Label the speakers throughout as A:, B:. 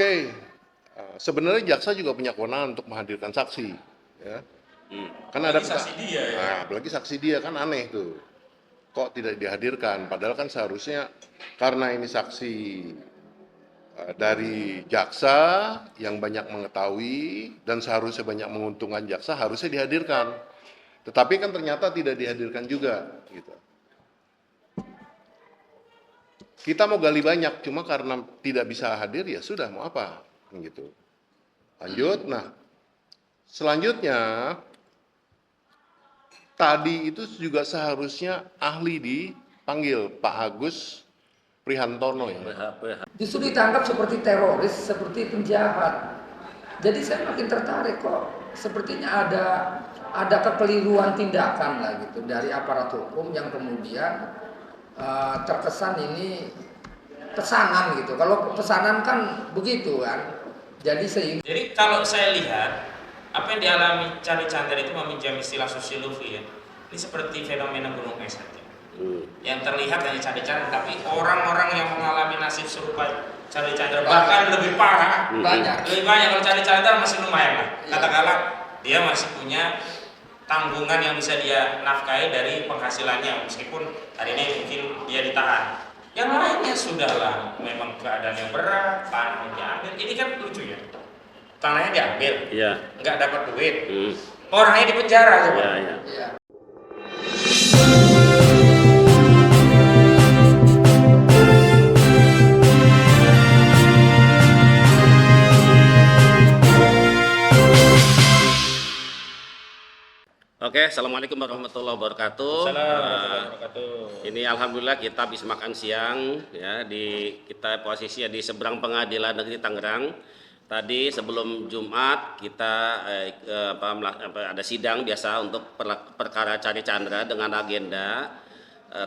A: Oke, sebenarnya jaksa juga punya kewenangan untuk menghadirkan saksi, ya. Kan ada
B: Saksi dia ya.
A: Nah, apalagi saksi dia kan aneh tuh. Kok tidak dihadirkan? Padahal kan seharusnya karena ini saksi dari jaksa yang banyak mengetahui dan seharusnya banyak menguntungkan jaksa harusnya dihadirkan. Tetapi kan ternyata tidak dihadirkan juga, gitu. Kita mau gali banyak, cuma karena tidak bisa hadir ya sudah mau apa, gitu. Lanjut, nah selanjutnya tadi itu juga seharusnya ahli dipanggil Pak Agus Prihantono ya.
C: Justru ditangkap seperti teroris, seperti penjahat. Jadi saya makin tertarik kok. Sepertinya ada kekeliruan tindakan lah gitu dari aparat hukum yang kemudian terkesan ini pesanan gitu. Kalau pesanan kan begitu kan.
B: Jadi kalau saya lihat apa yang dialami Charlie Chandra itu meminjam istilah sosiologi ya. Ini seperti fenomena gunung es saja. Yang terlihat hanya Charlie Chandra, tapi orang-orang yang mengalami nasib serupa Charlie Chandra bahkan lebih parah, lebih banyak. Kalau Charlie Chandra masih lumayan lah. Katakanlah dia masih punya tanggungan yang bisa dia nafkahi dari penghasilannya, meskipun hari ini mungkin dia ditahan. Yang lainnya sudahlah, memang keadaan yang berat, tanahnya diambil. Ini kan lucu ya, tanahnya diambil, nggak dapat duit, orangnya di penjara coba.
D: Oke, assalamualaikum warahmatullahi wabarakatuh. Ini alhamdulillah kita habis makan siang ya kita posisi di seberang Pengadilan Negeri Tangerang. Tadi sebelum Jumat kita ada sidang biasa untuk perkara Charlie Chandra dengan agenda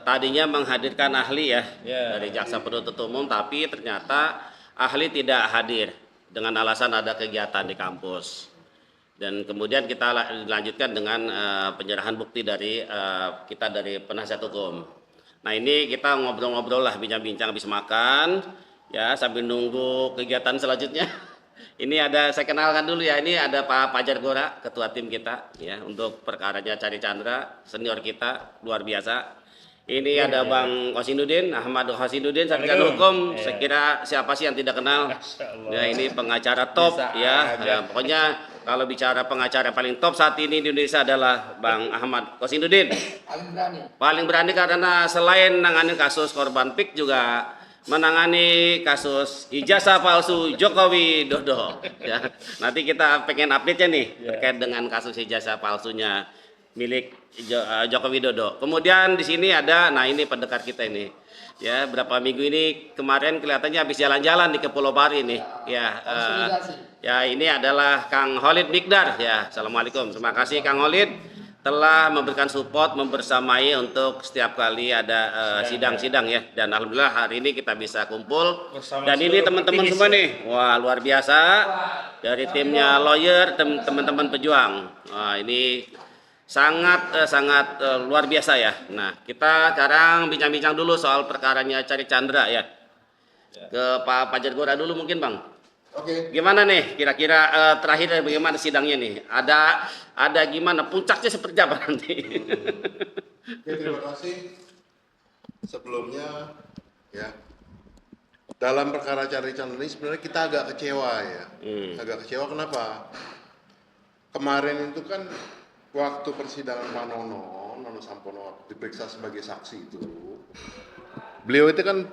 D: tadinya menghadirkan ahli dari jaksa penuntut umum, tapi ternyata ahli tidak hadir dengan alasan ada kegiatan di kampus. Dan kemudian kita lanjutkan dengan penyerahan bukti dari kita dari penasihat hukum. Nah ini kita ngobrol-ngobrol lah, bincang-bincang habis makan ya sambil nunggu kegiatan selanjutnya. Ini saya kenalkan dulu ya, ini ada Pak Fajar Gora, ketua tim kita ya untuk perkaranya Charlie Chandra, senior kita luar biasa. Ini ada Bang Hosinuddin, Ahmad Hosinuddin, sarjana hukum. Saya kira siapa sih yang tidak kenal? Ya ini pengacara top ya. Pokoknya kalau bicara pengacara paling top saat ini di Indonesia adalah Bang Ahmad Hosinuddin. Paling berani karena selain menangani kasus korban PIK juga menangani kasus ijazah palsu Jokowi Dodo. Ya. Nanti kita pengen update-nya nih terkait dengan kasus ijazah palsunya milik Joko Widodo. Kemudian di sini ada, nah ini pendekat kita ini, ya berapa minggu ini kemarin kelihatannya habis jalan-jalan di Pulau Bari ini, ya ini adalah Kang Holid Mikdar, ya assalamualaikum, terima kasih Kang Holid telah memberikan support membersamai untuk setiap kali ada sidang-sidang ya, dan alhamdulillah hari ini kita bisa kumpul dan ini teman-teman semua nih, wah luar biasa dari timnya lawyer, teman-teman pejuang, wah ini sangat luar biasa ya. Nah, kita sekarang bincang-bincang dulu soal perkaranya Charlie Chandra ya. Ke Pak Fajar Gora dulu mungkin Bang.
A: Oke.
D: Gimana nih kira-kira terakhir bagaimana sidangnya nih? Ada gimana puncaknya seperti apa nanti?
A: Oke, terima kasih. Sebelumnya ya dalam perkara Charlie Chandra ini sebenarnya kita agak kecewa ya. Agak kecewa kenapa? Kemarin itu kan waktu persidangan Pak Nono Sampono diperiksa sebagai saksi itu, beliau itu kan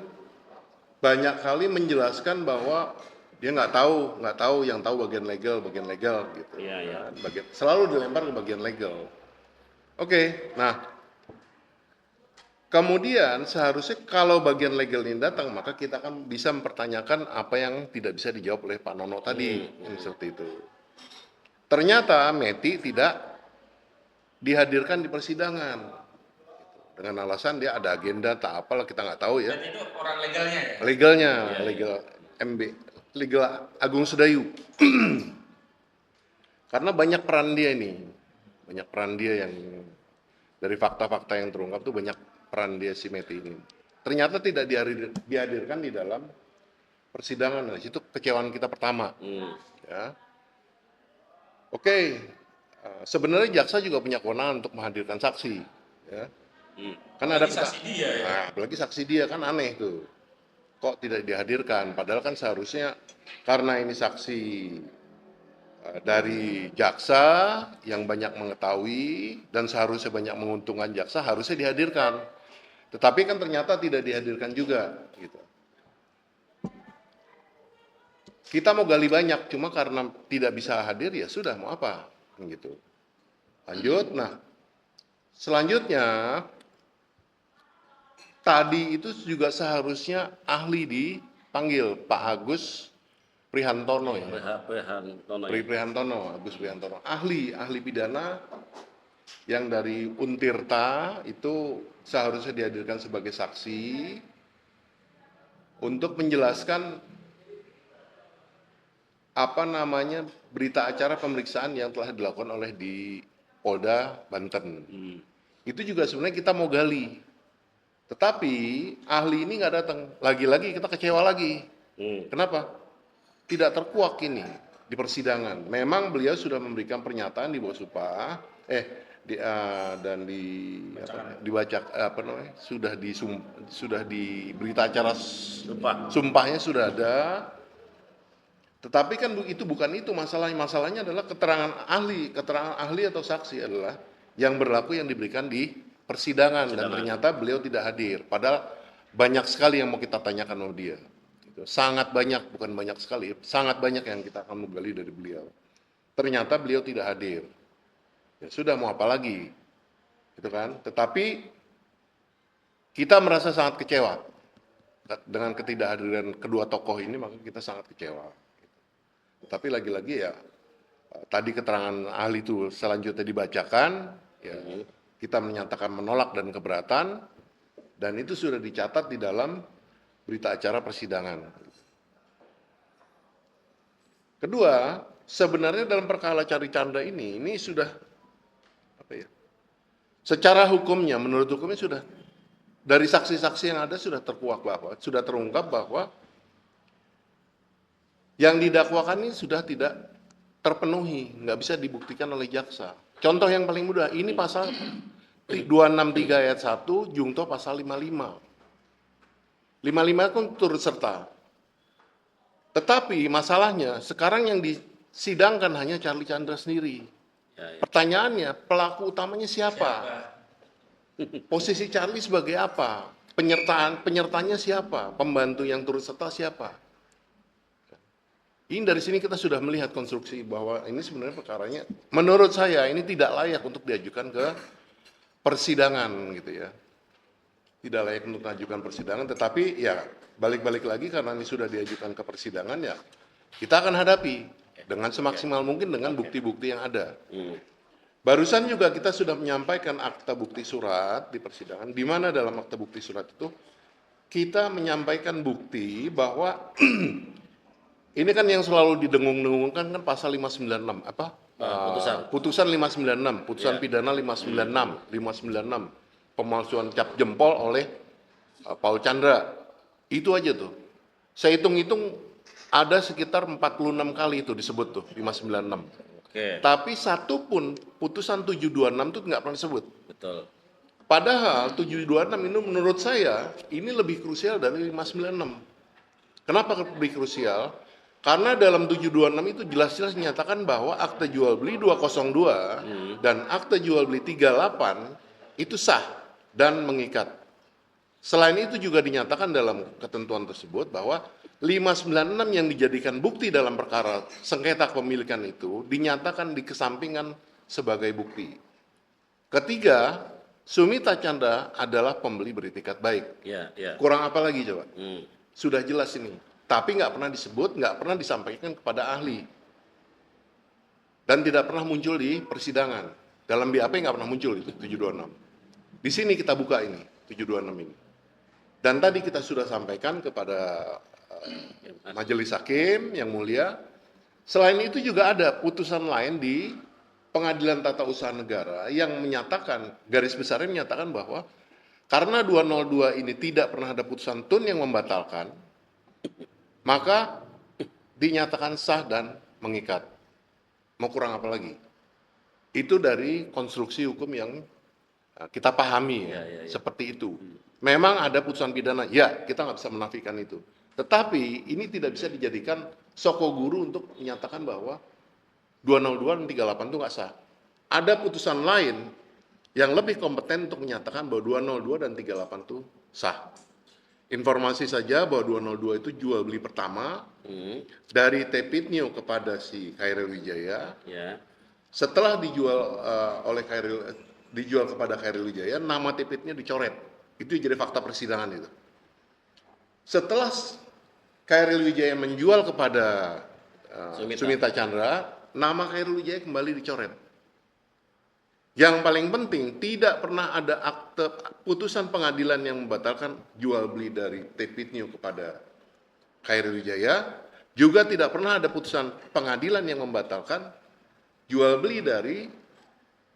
A: banyak kali menjelaskan bahwa dia nggak tahu, yang tahu bagian legal gitu. Selalu dilempar ke bagian legal. Oke, nah kemudian seharusnya kalau bagian legal ini datang, maka kita kan bisa mempertanyakan apa yang tidak bisa dijawab oleh Pak Nono tadi, seperti itu. Ternyata Meti tidak dihadirkan di persidangan dengan alasan dia ada agenda tak apalah, kita nggak tahu ya.
B: Dan itu orang legalnya ya?
A: Legal legal Agung Sedayu. Karena banyak peran dia yang dari fakta-fakta yang terungkap tuh banyak peran dia si Meti ini. Ternyata tidak dihadirkan di dalam persidangan. Nah, itu kecewaan kita pertama. Ya. Oke, sebenarnya jaksa juga punya kewenangan untuk menghadirkan saksi. Ya. Kan ada
B: saksi dia ya.
A: Nah, apalagi saksi dia kan aneh tuh. Kok tidak dihadirkan? Padahal kan seharusnya karena ini saksi dari jaksa yang banyak mengetahui dan seharusnya banyak menguntungkan jaksa, harusnya dihadirkan. Tetapi kan ternyata tidak dihadirkan juga. Gitu. Kita mau gali banyak, cuma karena tidak bisa hadir ya sudah, mau apa? Gitu. Lanjut, nah selanjutnya tadi itu juga seharusnya ahli dipanggil, Pak Agus Prihantono ya. Agus Prihantono, ahli pidana yang dari Untirta itu seharusnya dihadirkan sebagai saksi untuk menjelaskan berita acara pemeriksaan yang telah dilakukan oleh di Polda Banten. Itu juga sebenarnya kita mau gali. Tetapi ahli ini nggak datang. Lagi-lagi kita kecewa lagi. Kenapa? Tidak terkuak ini di persidangan. Memang beliau sudah memberikan pernyataan di bawah sumpah, sudah di berita acara sumpahnya sudah ada. Tetapi kan itu bukan itu masalahnya. Masalahnya adalah keterangan ahli atau saksi adalah yang berlaku yang diberikan di persidangan. Dan ternyata beliau tidak hadir. Padahal banyak sekali yang mau kita tanyakan sama dia. Sangat banyak, bukan banyak sekali, sangat banyak yang kita akan menggali dari beliau. Ternyata beliau tidak hadir. Ya sudah, mau apa lagi? Gitu kan? Tetapi kita merasa sangat kecewa dengan ketidakhadiran kedua tokoh ini, maka kita sangat kecewa. Tapi lagi-lagi ya tadi keterangan ahli itu selanjutnya dibacakan, ya, kita menyatakan menolak dan keberatan, dan itu sudah dicatat di dalam berita acara persidangan. Kedua, sebenarnya dalam perkara Chandra Chandra ini sudah secara hukumnya, menurut hukumnya sudah dari saksi-saksi yang ada sudah terungkap bahwa yang didakwakan ini sudah tidak terpenuhi, nggak bisa dibuktikan oleh jaksa. Contoh yang paling mudah, ini pasal 263 ayat 1, jungto pasal 55. 55 kan turut serta. Tetapi masalahnya, sekarang yang disidangkan hanya Charlie Chandra sendiri. Pertanyaannya, pelaku utamanya siapa? Posisi Charlie sebagai apa? Penyertanya siapa? Pembantu yang turut serta siapa? Ini dari sini kita sudah melihat konstruksi bahwa ini sebenarnya perkaranya, menurut saya ini tidak layak untuk diajukan ke persidangan gitu ya. Tidak layak untuk diajukan persidangan, tetapi ya balik-balik lagi karena ini sudah diajukan ke persidangan ya kita akan hadapi dengan semaksimal mungkin dengan bukti-bukti yang ada. Barusan juga kita sudah menyampaikan akta bukti surat di persidangan, di mana dalam akta bukti surat itu kita menyampaikan bukti bahwa ini kan yang selalu didengung-dengungkan kan pasal 596 putusan 596, putusan pidana 596 pemalsuan cap jempol oleh Paul Chandra. Itu aja tuh. Saya hitung-hitung ada sekitar 46 kali itu disebut tuh 596. Tapi satu pun putusan 726 itu nggak pernah disebut.
D: Betul.
A: Padahal 726 ini menurut saya ini lebih krusial dari 596. Kenapa lebih krusial? Karena dalam 726 itu jelas-jelas menyatakan bahwa akta jual beli 202 dan akta jual beli 38 itu sah dan mengikat. Selain itu juga dinyatakan dalam ketentuan tersebut bahwa 596 yang dijadikan bukti dalam perkara sengketa kepemilikan itu dinyatakan dikesampingkan sebagai bukti. Ketiga, Sumita Chandra adalah pembeli beritikat baik. Kurang apa lagi coba? Sudah jelas ini. Tapi nggak pernah disebut, nggak pernah disampaikan kepada ahli. Dan tidak pernah muncul di persidangan. Dalam BAP nggak pernah muncul itu 726. Di sini kita buka ini, 726 ini. Dan tadi kita sudah sampaikan kepada Majelis Hakim yang mulia. Selain itu juga ada putusan lain di Pengadilan Tata Usaha Negara yang menyatakan, garis besarnya menyatakan bahwa karena 202 ini tidak pernah ada putusan tun yang membatalkan, maka dinyatakan sah dan mengikat. Mau kurang apa lagi? Itu dari konstruksi hukum yang kita pahami ya, seperti itu. Memang ada putusan pidana, ya kita nggak bisa menafikan itu. Tetapi ini tidak bisa dijadikan soko guru untuk menyatakan bahwa 202 dan 38 itu nggak sah. Ada putusan lain yang lebih kompeten untuk menyatakan bahwa 202 dan 38 itu sah. Informasi saja bahwa 202 itu jual beli pertama dari Tepitnio kepada si Khairil Wijaya.
D: Ya.
A: Setelah dijual dijual kepada Khairil Wijaya, nama Tepitnio dicoret. Itu jadi fakta persidangan itu. Setelah Khairil Wijaya menjual kepada Sumita Chandra, nama Khairil Wijaya kembali dicoret. Yang paling penting, tidak pernah ada akte putusan pengadilan yang membatalkan jual beli dari Tepitnio kepada Khairil Wijaya, juga tidak pernah ada putusan pengadilan yang membatalkan jual beli dari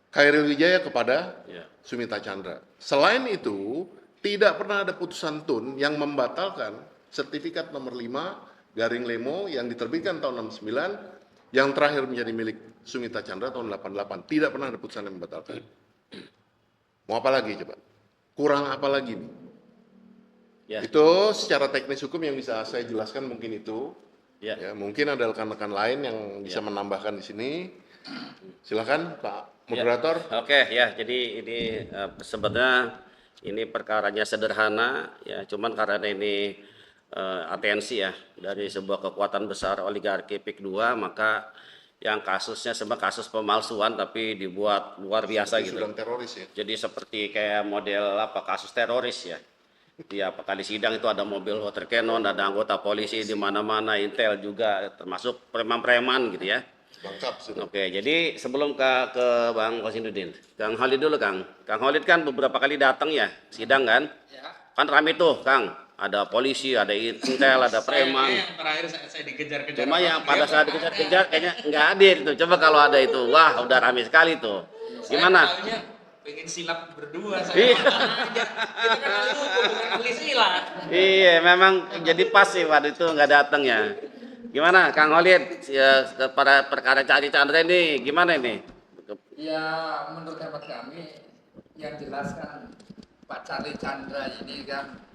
A: Khairil Wijaya kepada Sumita Chandra. Selain itu, tidak pernah ada putusan TUN yang membatalkan sertifikat nomor 5 garing Lemo yang diterbitkan tahun 69 yang terakhir menjadi milik Sumita Chandra tahun 88. Tidak pernah ada putusan yang membatalkan. Mau apa lagi coba? Kurang apa lagi nih?
D: Ya.
A: Itu secara teknis hukum yang bisa saya jelaskan mungkin itu.
D: Ya.
A: Ya, mungkin ada rekan-rekan lain yang bisa menambahkan di sini. Silakan Pak Moderator.
D: Ya. Oke ya, jadi ini sebenarnya ini perkaranya sederhana ya, cuman karena ini atensi ya dari sebuah kekuatan besar oligarki PIK 2, maka yang kasusnya sebenarnya kasus pemalsuan tapi dibuat luar biasa gitu.
A: Sudah teroris ya.
D: Jadi seperti kayak model kasus teroris ya. Tiap kali sidang itu ada mobil water cannon, ada anggota polisi di mana-mana, intel juga, termasuk preman-preman gitu ya.
A: Lengkap sudah.
D: Oke, jadi sebelum ke Bang Kosinudin, Kang Khalid dulu Kang. Kang Khalid kan beberapa kali datang ya sidang kan?
C: Ya.
D: Kan rame tuh Kang. Ada polisi, ada intel, ada preman.
B: Yang terakhir saya dikejar-kejar.
D: Cuma yang pada saat dikejar-kejar kayaknya nggak hadir tuh. Coba kalau ada itu, wah udah rame sekali tuh. Gimana?
B: Saya pengen silap berdua saya.
D: Iya.
B: Kita kan bukan ahli silat.
D: Iya, memang jadi pas sih waktu itu nggak datang ya. Gimana Kang Khalid ya, pada perkara Charlie Chandra ini gimana ini?
C: Ya, menurut hemat kami yang jelas kan Pak Charlie Chandra ini kan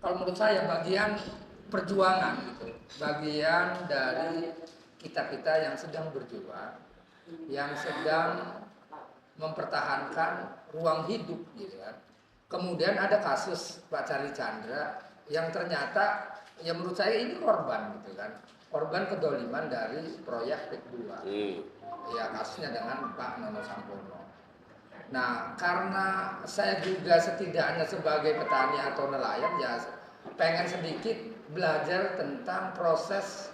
C: kalau menurut saya bagian perjuangan gitu, bagian dari kita-kita yang sedang berjuang, yang sedang mempertahankan ruang hidup gitu kan. Kemudian ada kasus Pak Charlie Chandra yang ternyata ya menurut saya ini korban gitu kan, korban kedoliman dari proyek PIK 2. Ya kasusnya dengan Pak Nono Sampono. Nah, karena saya juga setidaknya sebagai petani atau nelayan ya pengen sedikit belajar tentang proses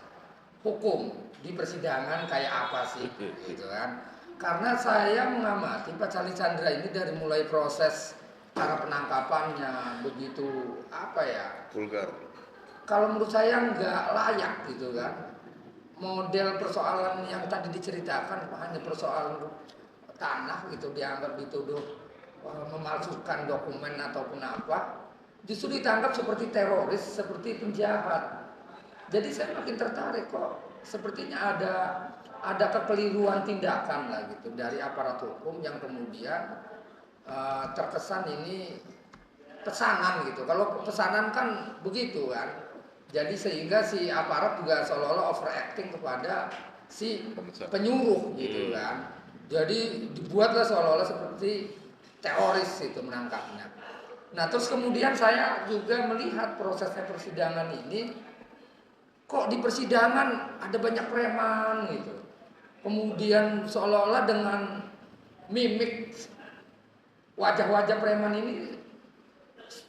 C: hukum di persidangan kayak apa sih gitu kan. Karena saya mengamati Pak Charlie Chandra ini dari mulai proses cara penangkapannya begitu apa ya?
A: Vulgar.
C: Kalau menurut saya nggak layak gitu kan. Model persoalan yang tadi diceritakan hanya persoalan tanah gitu dianggap dituduh memalsukan dokumen ataupun apa, justru ditangkap seperti teroris, seperti penjahat. Jadi saya makin tertarik kok sepertinya ada kekeliruan tindakan lah gitu dari aparat hukum yang kemudian terkesan ini pesanan gitu. Kalau pesanan kan begitu kan. Jadi sehingga si aparat juga seolah-olah overacting kepada si penyuruh gitu kan. Jadi dibuatlah seolah-olah seperti teroris itu menangkapnya. Nah terus kemudian saya juga melihat prosesnya persidangan ini, kok di persidangan ada banyak preman gitu. Kemudian seolah-olah dengan mimik wajah-wajah preman ini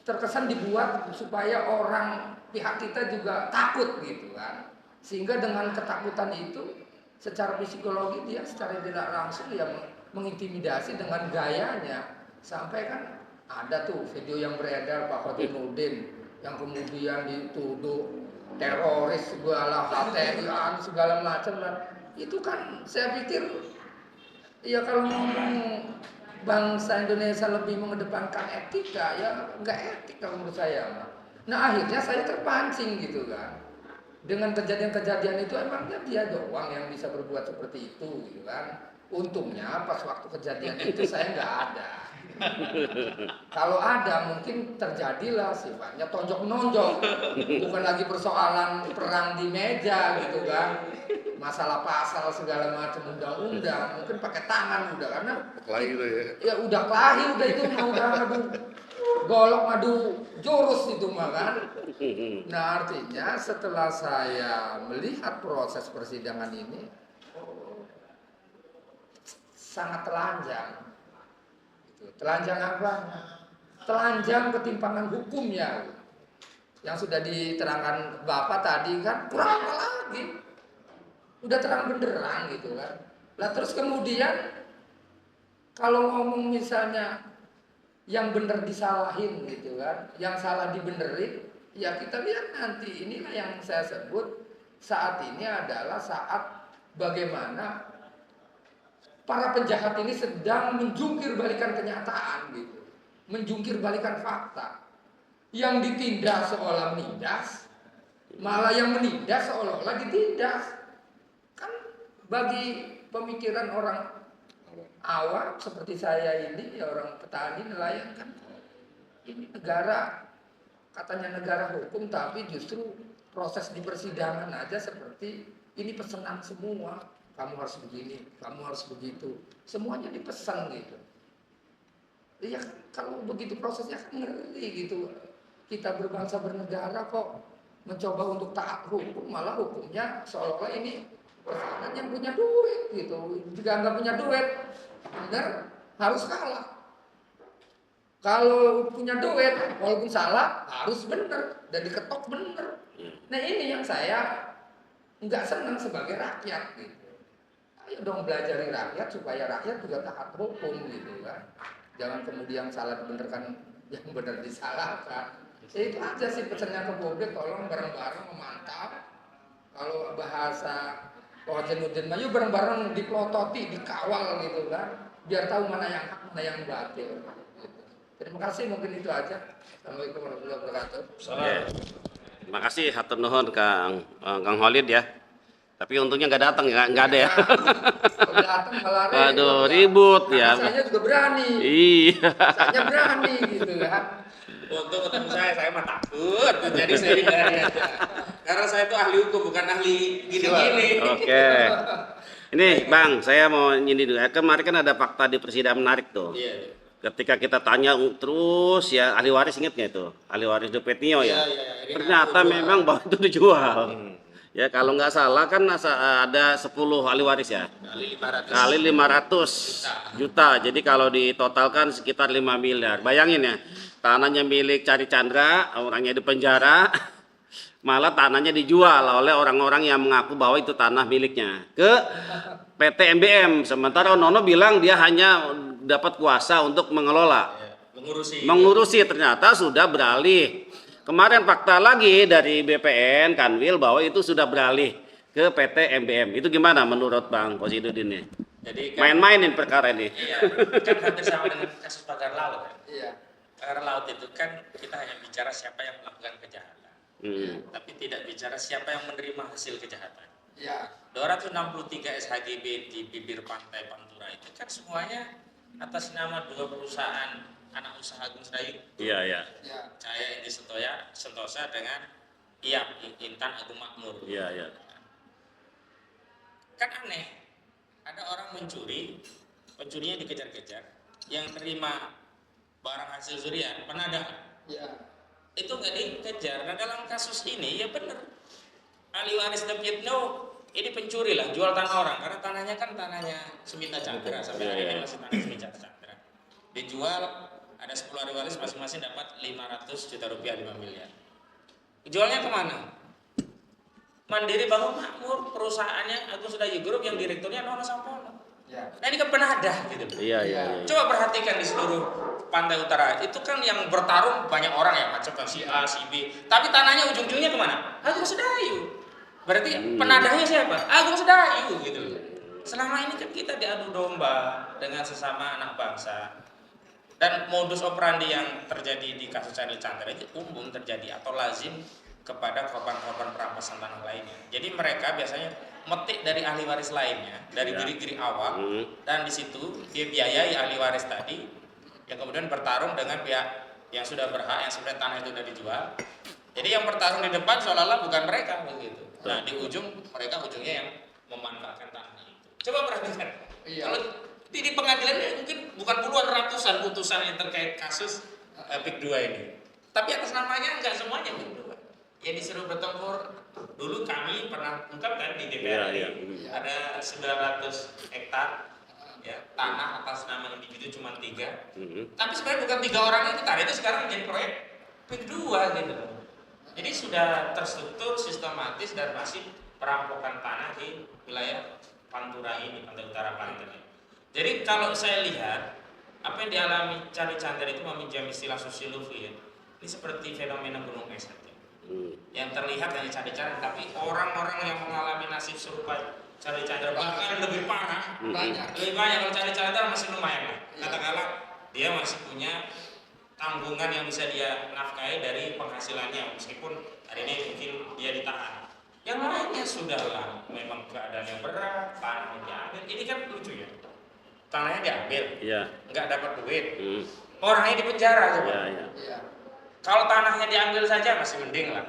C: terkesan dibuat supaya orang pihak kita juga takut gitu kan. Sehingga dengan ketakutan itu secara psikologi dia secara tidak langsung ya mengintimidasi dengan gayanya. Sampai kan ada tuh video yang beredar Pak Khotiruddin yang kemudian dituduh teroris segala HTI segala macam. Itu kan saya pikir ya kalau ngomong bangsa Indonesia lebih mengedepankan etika ya nggak etik kalau menurut saya. Nah akhirnya saya terpancing gitu kan. Dengan kejadian-kejadian itu emangnya dia doang yang bisa berbuat seperti itu gitu kan. Untungnya pas waktu kejadian itu saya nggak ada. Kalau ada mungkin terjadilah sifatnya tonjok menonjok, bukan lagi persoalan perang di meja gitu kan, masalah pasal segala macam undang-undang, mungkin pakai tangan udah karena
A: Kelahi itu ya.
C: ya udah kelahi udah itu mah udah ngadu golok ngadu jurus itu mah kan. Nah artinya setelah saya melihat proses persidangan ini sangat telanjang. Telanjang apa? Telanjang ketimpangan hukumnya. Yang sudah diterangkan Bapak tadi kan kurang apa lagi? Udah terang benderang gitu kan. Lah terus kemudian kalau ngomong misalnya yang benar disalahin gitu kan, yang salah dibenerin, ya kita lihat nanti. Inilah yang saya sebut saat ini adalah saat bagaimana para penjahat ini sedang menjungkir balikan kenyataan gitu. Menjungkir balikan fakta. Yang ditindas seolah menindas, malah yang menindas seolah-olah ditindas. Kan bagi pemikiran orang awam seperti saya ini, ya orang petani nelayan kan, ini negara, katanya negara hukum tapi justru proses di persidangan aja seperti ini pesanan semua. Kamu harus begini, kamu harus begitu. Semuanya dipesan gitu. Iya kan kalau begitu prosesnya kan ngeri gitu. Kita berbangsa bernegara kok mencoba untuk taat hukum, malah hukumnya seolah-olah ini pesanan yang punya duit gitu. Jika nggak punya duit, benar harus kalah. Kalau punya duit, walaupun salah harus benar dan diketok benar. Nah ini yang saya nggak senang sebagai rakyat gitu. Ayo dong belajari rakyat supaya rakyat juga taat hukum gitu kan. Jangan kemudian salah dibenarkan, yang benar disalahkan. Ya itu aja sih pesannya ke publik, tolong bareng-bareng memantau. Kalau bahasa Pak Hajinuddin Mayu bareng-bareng dipelototi, dikawal gitu kan. Biar tahu mana yang hak, mana yang batil. Gitu. Terima kasih, mungkin itu aja. Assalamualaikum warahmatullahi wabarakatuh.
D: Terima kasih hatur nuhun Kang Khalid ya. Tapi untungnya nggak datang ya, nggak ada ya.
C: Kalau datang malah
D: Waduh, ribut ya.
C: Saya juga berani.
D: Iya.
C: Saya berani gitu kan.
B: Untuk ketemu saya mah takut. Jadi saya hindari aja. Karena saya itu ahli hukum, bukan ahli gini-gini.
D: Oke. Ini Bang, saya mau nyindir dulu. Kemarin kan ada fakta di persidangan menarik tuh.
B: Iya.
D: Ketika kita tanya terus ya, ahli waris inget nggak itu? Ahli waris De Petnio ya.
B: Iya.
D: Ternyata memang bahwa itu dijual. Ya kalau nggak salah kan ada 10 ahli waris ya. Kali 500 juta. Jadi kalau ditotalkan sekitar 5 miliar. Bayangin ya, tanahnya milik Cari Chandra, orangnya di penjara, malah tanahnya dijual oleh orang-orang yang mengaku bahwa itu tanah miliknya ke PT MBM. Sementara Nono bilang dia hanya dapat kuasa untuk mengelola, mengurusi. Ternyata sudah beralih. Kemarin fakta lagi dari BPN Kanwil bahwa itu sudah beralih ke PT MBM. Itu gimana menurut Bang Kosidudin nih?
B: Jadi
D: Main-mainin perkara ini.
B: Iya, kan hampir sama dengan kasus pagar laut kan.
C: Iya.
B: Pagar laut itu kan kita hanya bicara siapa yang melakukan kejahatan. Tapi tidak bicara siapa yang menerima hasil kejahatan.
C: Iya.
B: 263 SHGB di bibir pantai Pantura itu kan semuanya atas nama 2 perusahaan anak usaha Agung Sedayu.
D: Iya.
B: Cahaya Indi Sentosa dengan Intan Agung Makmur.
D: Iya.
B: Kan aneh. Ada orang mencuri, pencurinya dikejar-kejar, yang terima barang hasil curian penadah.
C: Iya.
B: Itu nggak dikejar. Nah dalam kasus ini ya benar. Ahli waris De Petnio ini pencuri lah, jual tanah orang karena tanahnya kan tanahnya Sumita Chandra sampai hari ini masih tanah Sumita Chandra. Dijual, ada 10 ahli waris masing-masing dapat 500 juta rupiah, 5 miliar. Jualnya kemana? Mandiri Bangun Makmur, perusahaannya Agung Sedayu Group yang direkturnya Nono Sampono.
C: Ya.
B: Nah ini kan penadah gitu.
D: Iya.
B: Coba perhatikan di seluruh pantai utara itu kan yang bertarung banyak orang ya, macam si A, si B. Tapi tanahnya ujung-ujungnya kemana? Agung Sedayu. Berarti penadahnya siapa? Agung Sedayu gitu. Selama ini kan kita diadu domba dengan sesama anak bangsa. Dan modus operandi yang terjadi di kasus Chandra Chandra itu umum terjadi atau lazim kepada korban-korban perampasan tanah lainnya. Jadi mereka biasanya metik dari ahli waris lainnya, dari giri-giri awal, dan di situ dia biayai ahli waris tadi, yang kemudian bertarung dengan pihak yang sudah berhak, yang sebenarnya tanah itu sudah dijual. Jadi yang bertarung di depan seolah-olah bukan mereka begitu. Nah di ujung mereka ujungnya yang memanfaatkan tanah itu. Coba perhatikan. Kalau di pengadilan ini mungkin bukan puluhan ratusan putusan yang terkait kasus PIK 2 ini. Tapi atas namanya enggak semuanya PIK 2. Yang disuruh bertempur dulu kami pernah ungkapkan di DPR ini ada 900 hektar ya, tanah atas nama individu cuma 3. Tapi sebenarnya bukan 3 orang itu, tanah itu sekarang menjadi proyek PIK 2 gitu. Jadi sudah terstruktur, sistematis dan masif perampokan tanah di wilayah Pantura ini, Pantai Utara Banten. Jadi kalau saya lihat apa yang dialami Chandra Chandra itu meminjam istilah sosiologi ya, ini seperti fenomena gunung es saja. Yang terlihat hanya Chandra Chandra, tapi orang-orang yang mengalami nasib serupa Chandra Chandra bahkan lebih parah, lebih banyak. Kalau Chandra Chandra masih lumayan lah, katakanlah dia masih punya tanggungan yang bisa dia nafkahi dari penghasilannya, meskipun hari ini mungkin dia ditahan. Yang lainnya sudahlah, memang keadaan yang berat, tanahnya diambil. Ini kan lucu ya, tanahnya diambil, nggak dapat duit, orangnya di penjara coba. Kalau tanahnya diambil saja masih mending lah,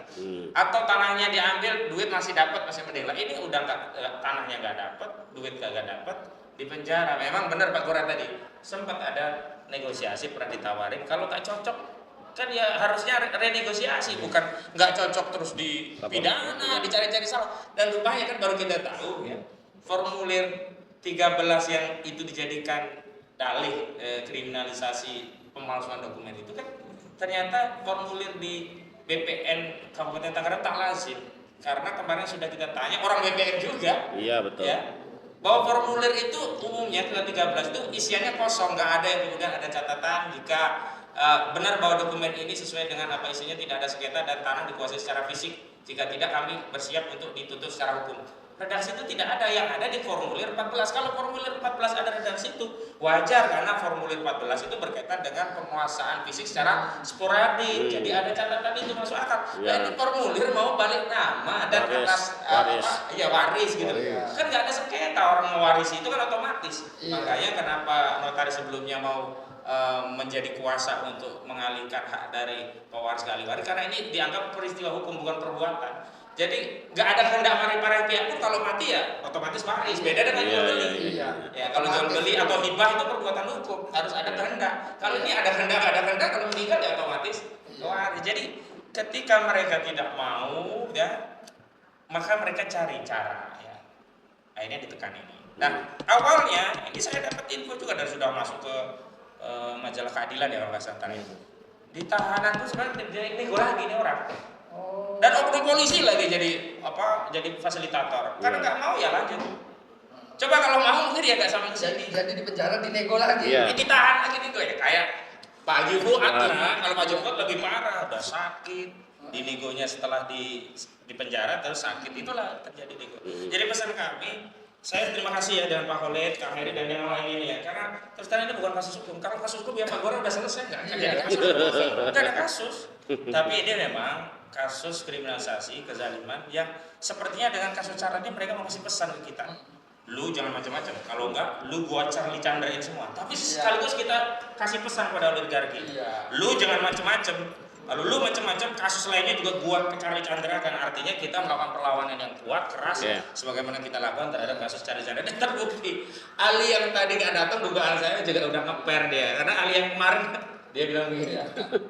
B: atau tanahnya diambil duit masih dapat masih mending lah. Ini udah nggak, tanahnya nggak dapat, duit nggak dapat, di penjara. Memang benar Pak Gora tadi sempat ada negosiasi, pernah ditawarin kalau nggak cocok kan ya harusnya renegosiasi, bukan nggak cocok terus dipidana, dicari-cari salah. Dan rupanya kan baru kita tahu ya, formulir 13 yang itu dijadikan dalih kriminalisasi pemalsuan dokumen itu kan ternyata formulir di BPN Kabupaten Tangerang tak lazim, karena kemarin sudah kita tanya orang BPN juga. Iya betul. Ya, bahwa formulir itu umumnya 13 itu isiannya kosong, nggak ada yang kemudian ada catatan jika benar bahwa dokumen ini sesuai dengan apa isinya, tidak ada sengketa dan tanah dikuasai secara fisik. Jika tidak, kami bersiap untuk dituntut secara hukum. Redaksi itu tidak ada, yang ada di formulir 14. Kalau formulir 14 ada redaksi itu wajar, karena formulir 14 itu berkaitan dengan penguasaan fisik secara sporadik. Jadi ada catatan itu masuk akal. Nah, ini formulir mau balik nama dan atas waris gitu. Kan nggak ada sengketa, orang mewarisi itu kan otomatis. Makanya kenapa notaris sebelumnya mau menjadi kuasa untuk mengalihkan hak dari pewaris ke ahli waris, karena ini dianggap peristiwa hukum bukan perbuatan. Jadi nggak ada kehendak para pihak pun kalau mati ya otomatis waris. Beda dengan jual beli. Ya kalau jual beli atau hibah itu perbuatan hukum, harus ada kehendak. Kalau ini ada kehendak, nggak ada kehendak, kalau meninggal ya otomatis waris. Jadi ketika mereka tidak mau ya, maka mereka cari cara ya. Akhirnya ditekan ini. Nah awalnya ini saya dapat info juga dan sudah masuk ke majalah keadilan ya kalau nggak salah itu. Di tahanan tuh sebenarnya nego lagi nih orang. Dan oknum polisi lagi jadi fasilitator. Karena nggak mau ya lanjut. Coba kalau mau mungkin dia nggak sampai kesini.
C: Jadi di penjara dinego lagi.
B: Ditahan lagi nih gue kayak Pak Haji Fuad lah. Kalau Pak Haji Fuad lebih parah, udah sakit. Dinegonya setelah di penjara terus sakit, itulah terjadi nego. Jadi pesan kami, saya terima kasih ya dengan Pak Khalid, Kak Heri dan yang lain ini ya, karena terus terang ini bukan kasus hukum. Kalau kasus hukum ya Pak Gora udah selesai, nggak ada kasus, nggak ada kasus. Tapi ini memang kasus kriminalisasi kezaliman yang sepertinya dengan kasus cara ini mereka mau kasih pesan ke kita. Lu jangan macam-macam, kalau enggak lu gua Charlie Chandrain semua. Tapi sekaligus kita kasih pesan pada oligarki. Lu jangan macam-macam. Kalau lu macam-macam, kasus lainnya juga gua Charlie Chandra, kan artinya kita melakukan perlawanan yang kuat, keras, sebagaimana kita lakukan terhadap kasus Charlie Chandra. Dan terbukti, Ali yang tadi nggak datang, dugaan saya juga udah ngeper dia, karena Ali yang kemarin dia bilang begini,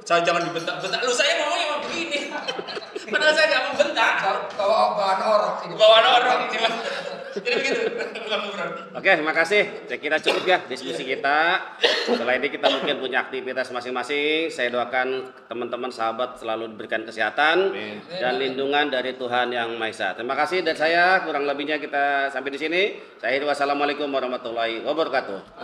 B: saya jangan dibentak-bentak, lu saya ngomongnya emang begini, padahal saya nggak mau bentak.
C: Bawaan orang.
B: Bawaan orang, jadi begitu.
D: Oke, terima kasih. Saya kira cukup ya diskusi kita. Setelah ini kita mungkin punya aktivitas masing-masing. Saya doakan teman-teman sahabat selalu diberikan kesehatan dan lindungan dari Tuhan Yang Maha Esa. Terima kasih dan saya kurang lebihnya kita sampai di sini. Saya wassalamualaikum warahmatullahi wabarakatuh.